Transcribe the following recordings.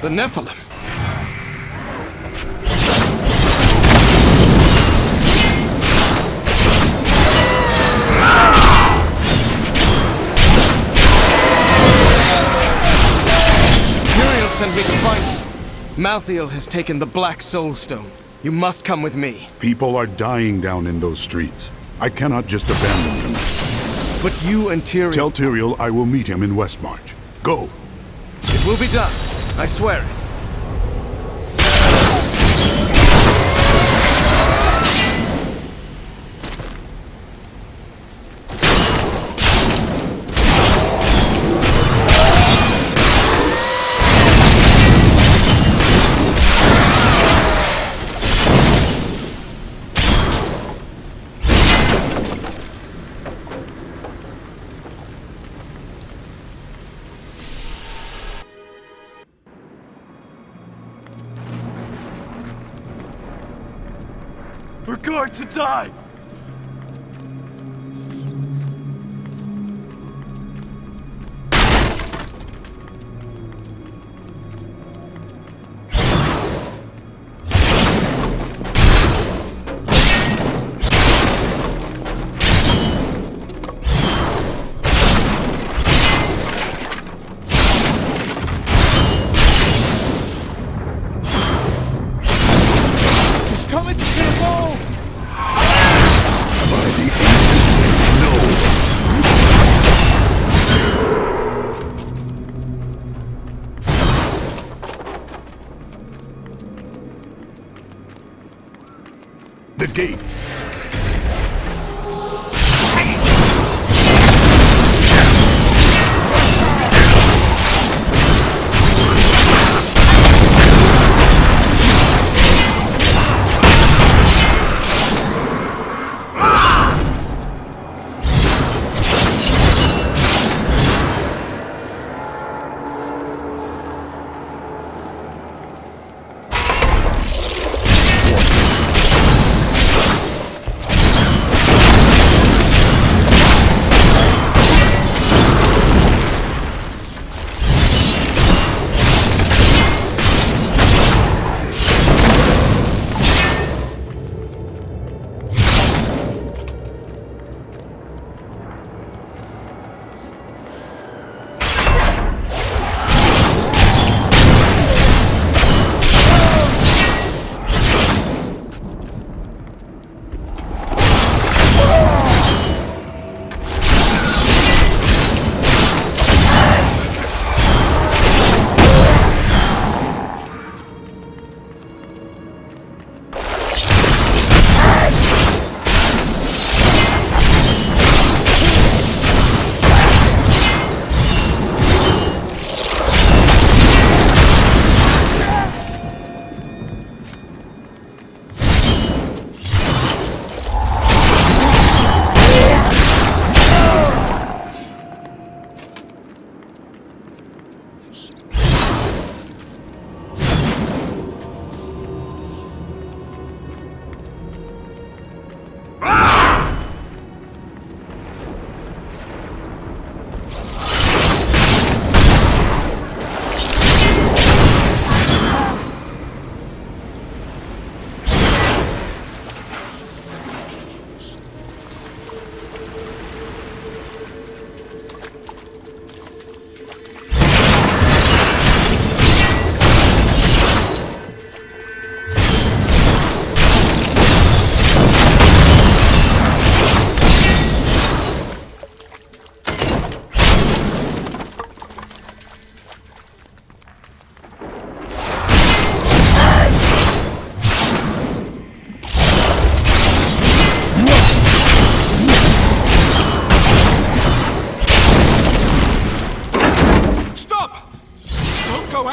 The Nephilim. Muriel sent me to find you. Malthael has taken the Black Soul Stone. You must come with me. People are dying down in those streets. I cannot just abandon them. But you and Tyrael... Tell Tyrael I will meet him in Westmarch. Go! It will be done. I swear it. We're going to die! He's coming to kill us all! By the ancients, no! The gates!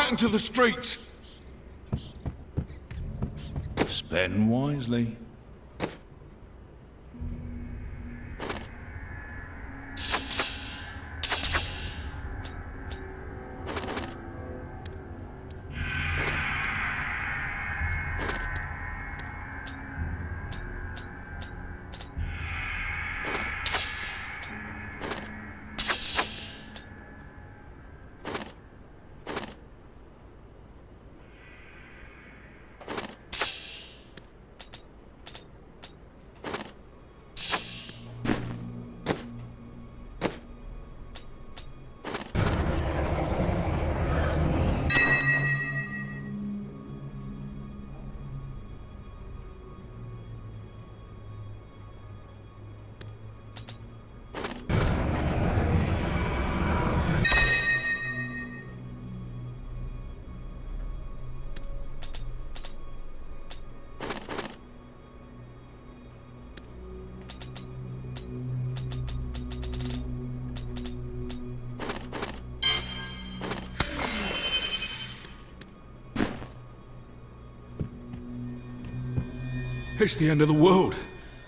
Into the streets! Spend wisely. It's the end of the world.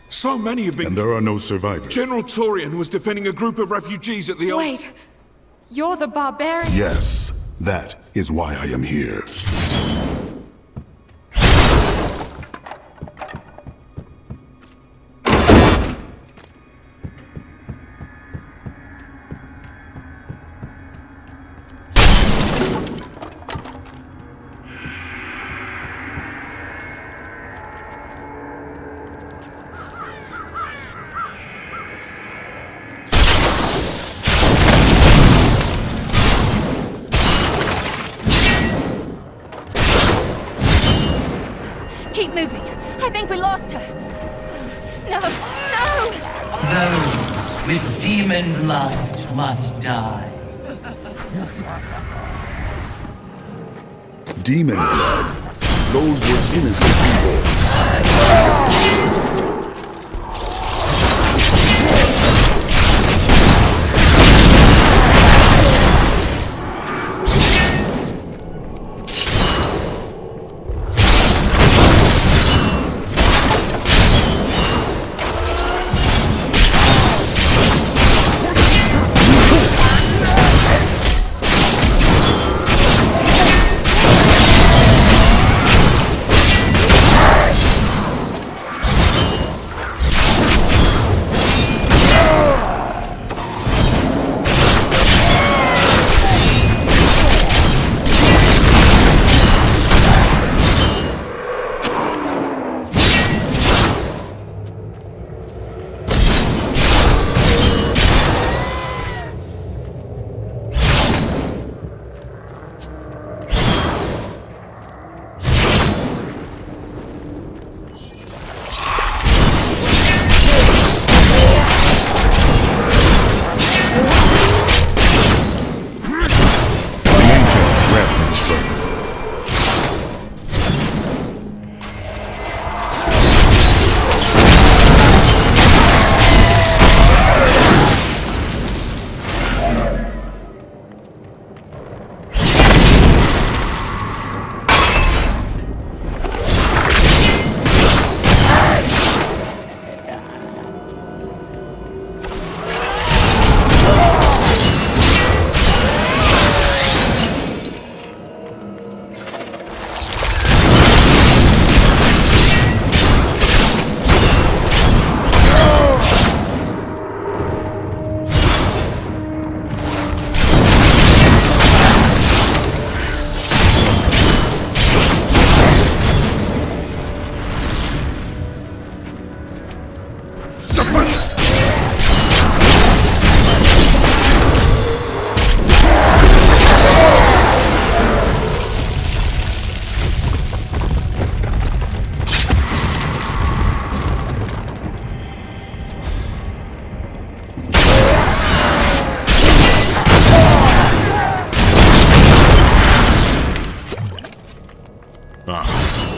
So many have been... And there are no survivors. General Torian was defending a group of refugees at the... Wait! You're the barbarian? Yes, that is why I am here. Keep moving. I think we lost her. No, no! Those with demon blood must die. Demon blood. Those were innocent people.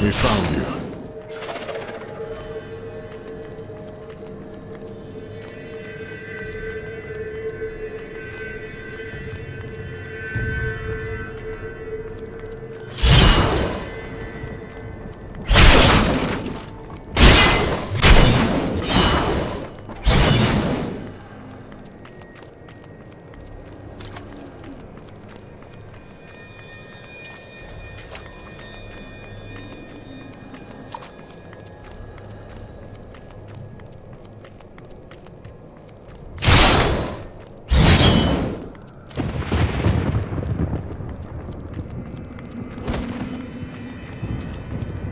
We found you.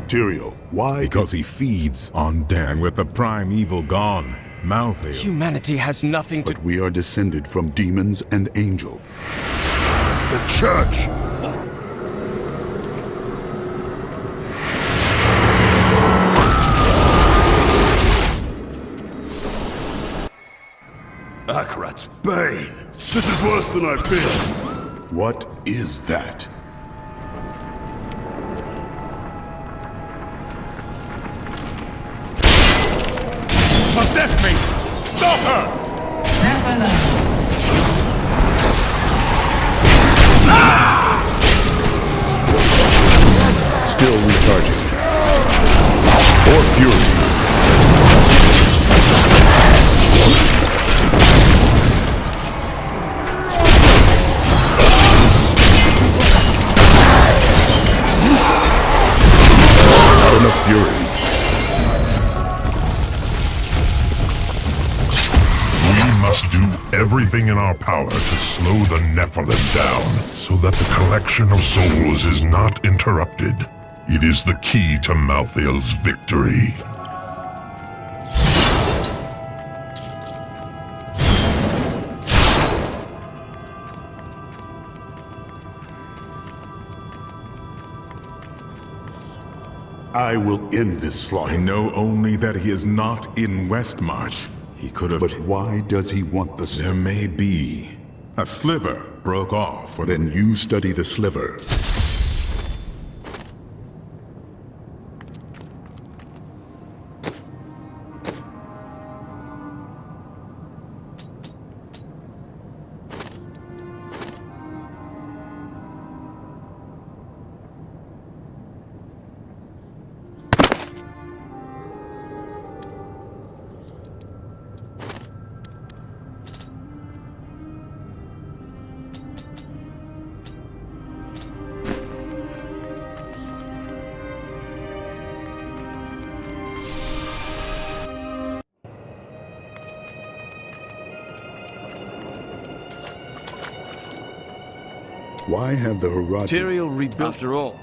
Tyrael, why? Because he feeds on Dan with the prime evil gone. Malthael. Humanity has nothing to... But we are descended from demons and angels. The Church! Akarat's bane! This is worse than I've been! What is that? A death mate! Stop her! Still recharging. Or fury. fury. We must do everything in our power to slow the Nephilim down, so that the collection of souls is not interrupted. It is the key to Malthael's victory. I will end this slaughter. I know only that he is not in Westmarch. He could have... But why does he want the There may be. A sliver broke off for Then you study the sliver. Why have the horizon... Material rebuilt. After all.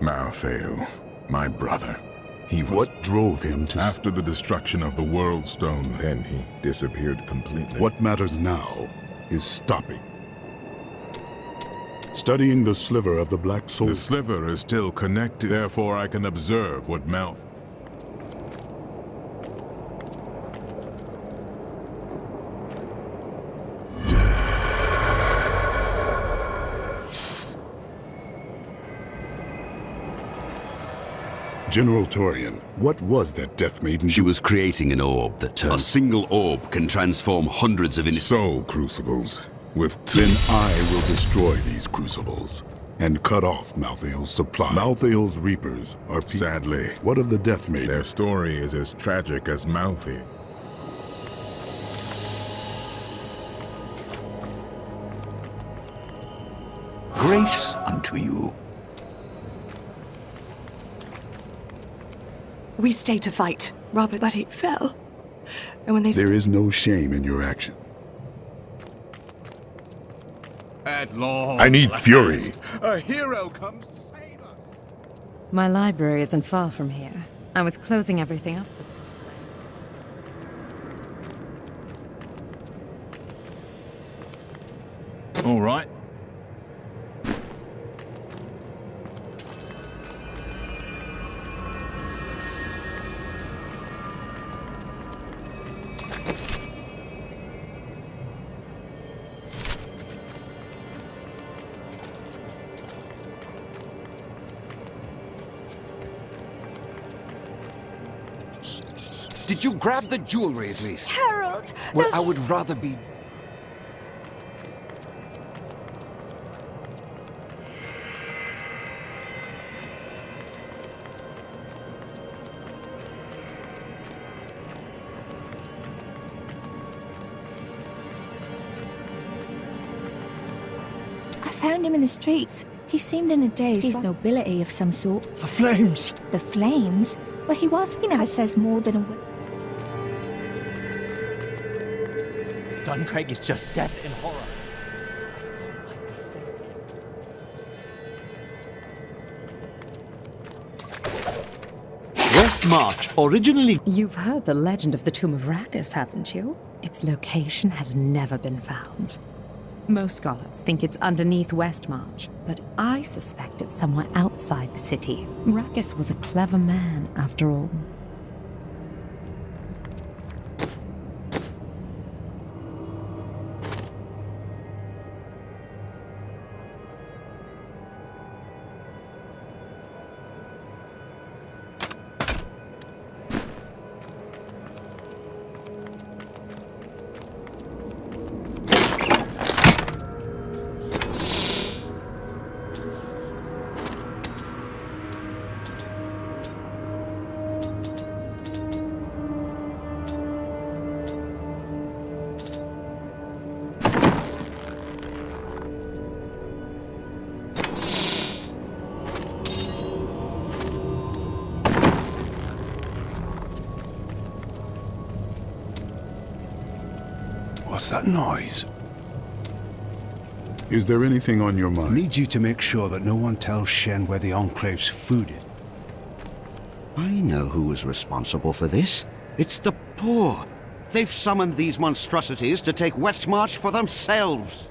Malthael, my brother. He was... What drove him to... After the destruction of the World Stone, then he disappeared completely. What matters now is stopping. Studying the sliver of the Black Soul... The sliver is still connected, therefore I can observe what General Torian, what was that Death Maiden? She was creating an orb that turns... A single orb can transform hundreds of... Soul crucibles. Then I will destroy these crucibles and cut off Malthael's supply. Malthael's reapers are... Sadly. What of the Death Maiden? Their story is as tragic as Malthael. Grace unto you. We stayed to fight, Robert, but it fell. And when they... There is no shame in your action. At long. I need fury. A hero comes to save us. My library isn't far from here. I was closing everything up for... All right. Did you grab the jewelry at least? Harold! Well, I would rather be... I found him in the streets. He seemed in a daze. He's nobility of some sort. The flames! The flames? Well, he was, you know, says more than a word. Duncraig is just death and horror. Westmarch, originally... You've heard the legend of the Tomb of Rakus, haven't you? Its location has never been found. Most scholars think it's underneath Westmarch, but I suspect it's somewhere outside the city. Rakus was a clever man, after all. What's that noise? Is there anything on your mind? Need you to make sure that no one tells Shen where the Enclave's food is. I know who is responsible for this. It's the poor. They've summoned these monstrosities to take Westmarch for themselves.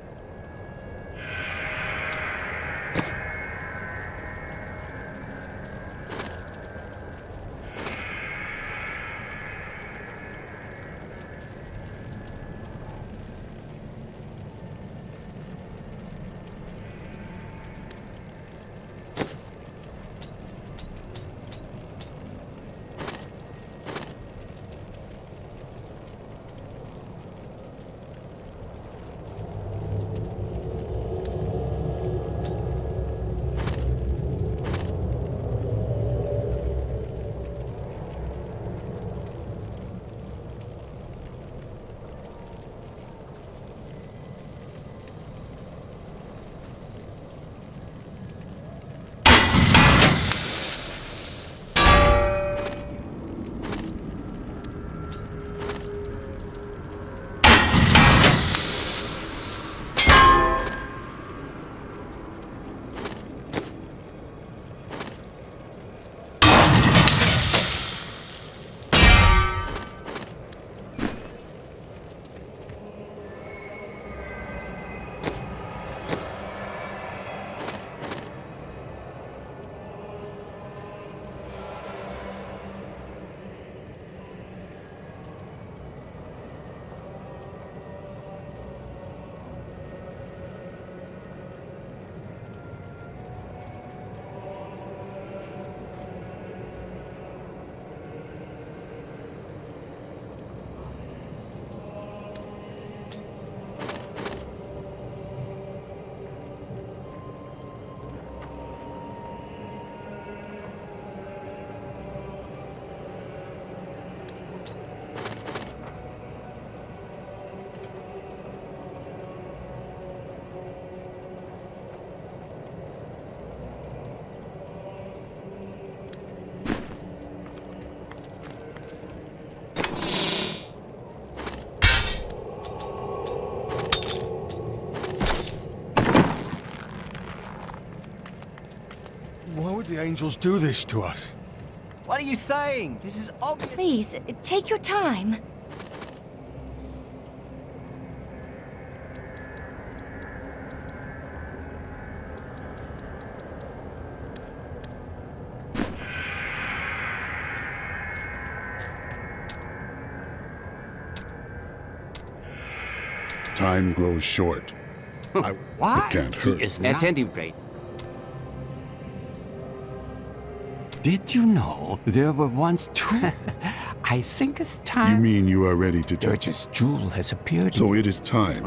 Why would the angels do this to us? What are you saying? This is obvious. Please, take your time. Time grows short. It can't hurt. Attending break. Did you know there were once two? I think it's time. You mean you are ready to Duchess Jewel has appeared. So it is time.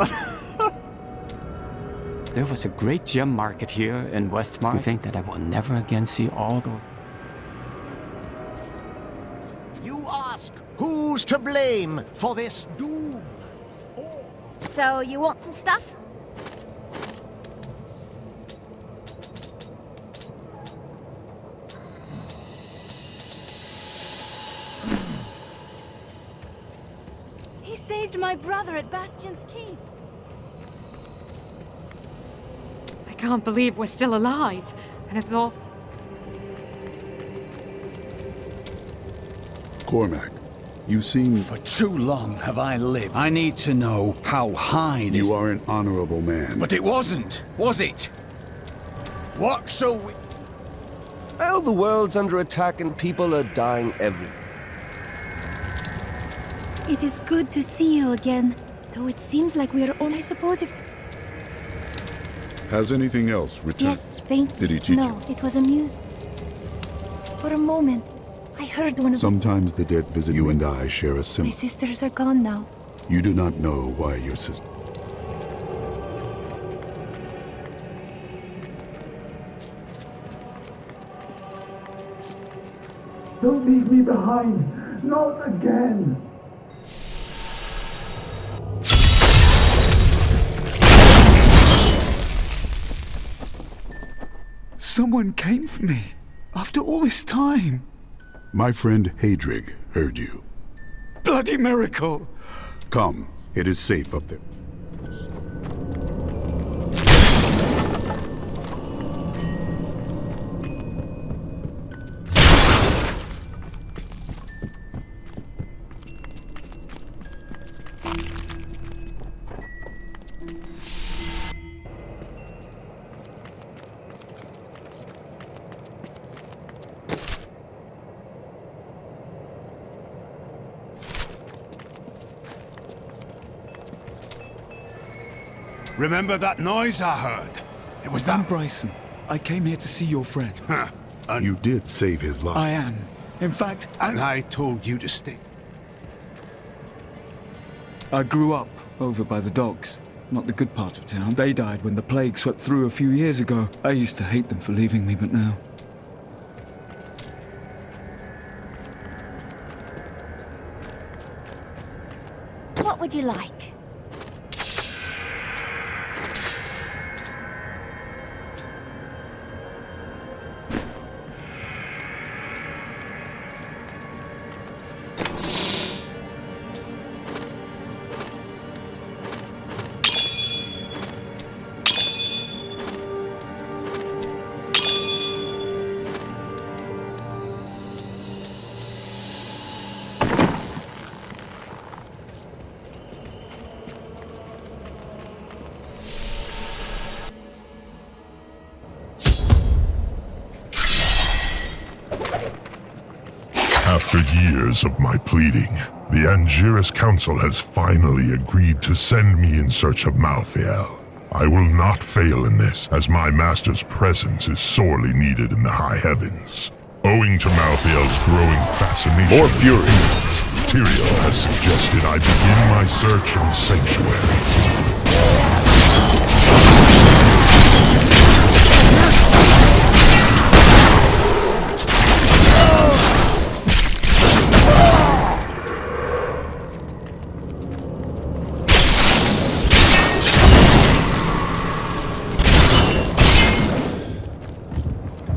There was a great gem market here in Westmarch. I think that I will never again see all those. You ask, who's to blame for this doom? So, you want some stuff? He saved my brother at Bastion's Keep. I can't believe we're still alive, and it's all... Cormac, you seem... For too long have I lived. I need to know how high this... You are an honorable man. But it wasn't, was it? What shall we... Well, the world's under attack and people are dying every... It is good to see you again. Though it seems like we are only... I suppose if... Has anything else returned? Yes, faint. Did he teach No, it was amusing. For a moment, I heard one of... Sometimes the dead visit you and I share a My similar... sisters are gone now. You do not know why your sister... Don't leave me behind! Not again! Someone came for me. After all this time. My friend Hadrig heard you. Bloody miracle! Come, It is safe up there. Remember that noise I heard? It was I'm that... Bryson. I came here to see your friend. And you did save his life. I am. In fact, And I told you to stay. I grew up over by the docks. Not the good part of town. They died when the plague swept through a few years ago. I used to hate them for leaving me, but now... What would you like? After years of my pleading, the Angiris Council has finally agreed to send me in search of Malthael. I will not fail in this, as my master's presence is sorely needed in the high heavens. Owing to Malthael's growing fascination More fury. Tyrael has suggested I begin my search in Sanctuary.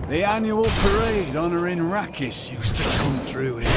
The annual parade honoring Rakis used to come through here.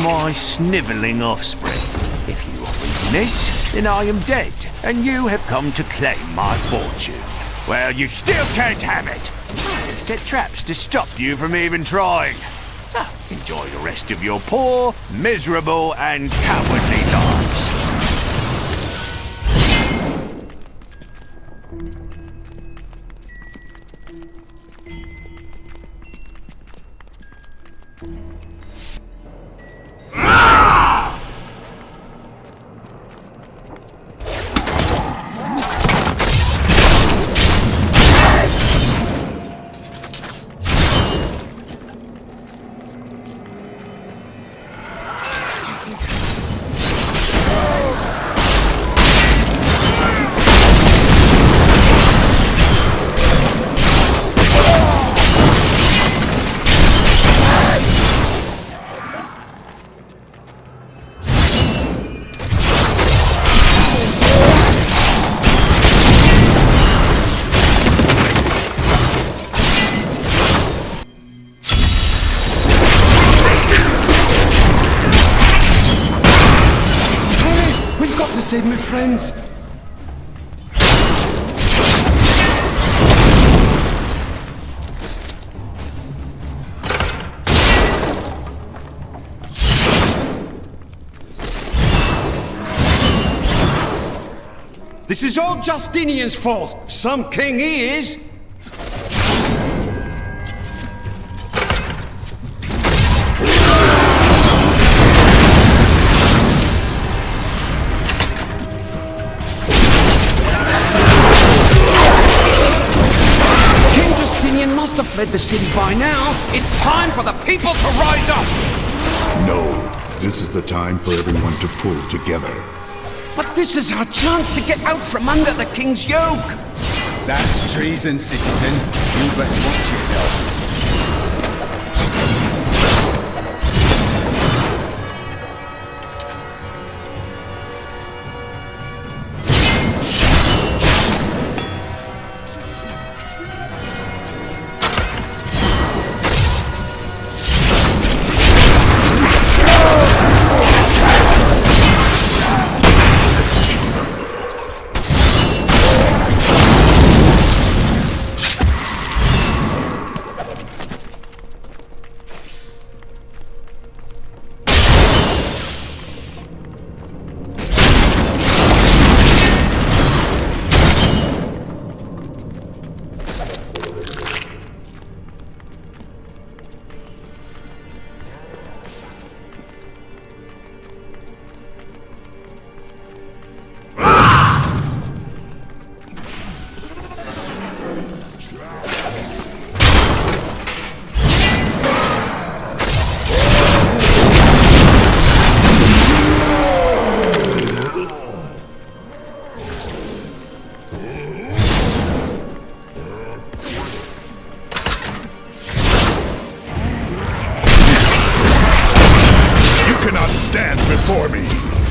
My snivelling offspring. If you are reading this, then I am dead, and you have come to claim my fortune. Well, you still can't have it. I set traps to stop you from even trying. So, enjoy the rest of your poor, miserable, and cowardly lives. Save my friends! This is all Justinian's fault. Some king he is. King Justinian must have fled the city by now. It's time for the people to rise up. No, this is the time for everyone to pull together. But this is our chance to get out from under the king's yoke. That's treason, citizen. You best watch yourself.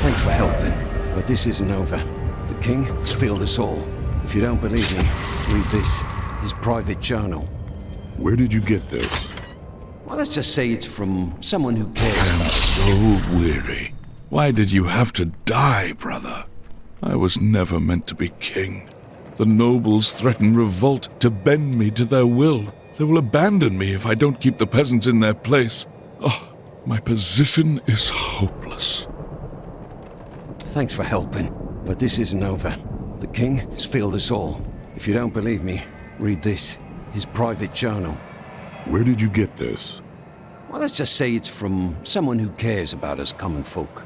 Thanks for helping, but this isn't over. The king has failed us all. If you don't believe me, read this. His private journal. Where did you get this? Well, let's just say it's from someone who cares. I am so weary. Why did you have to die, brother? I was never meant to be king. The nobles threaten revolt to bend me to their will. They will abandon me if I don't keep the peasants in their place. Oh, my position is hopeless. Thanks for helping, but this isn't over. The king has failed us all. If you don't believe me, read this. His private journal. Where did you get this? Well, let's just say it's from someone who cares about us common folk.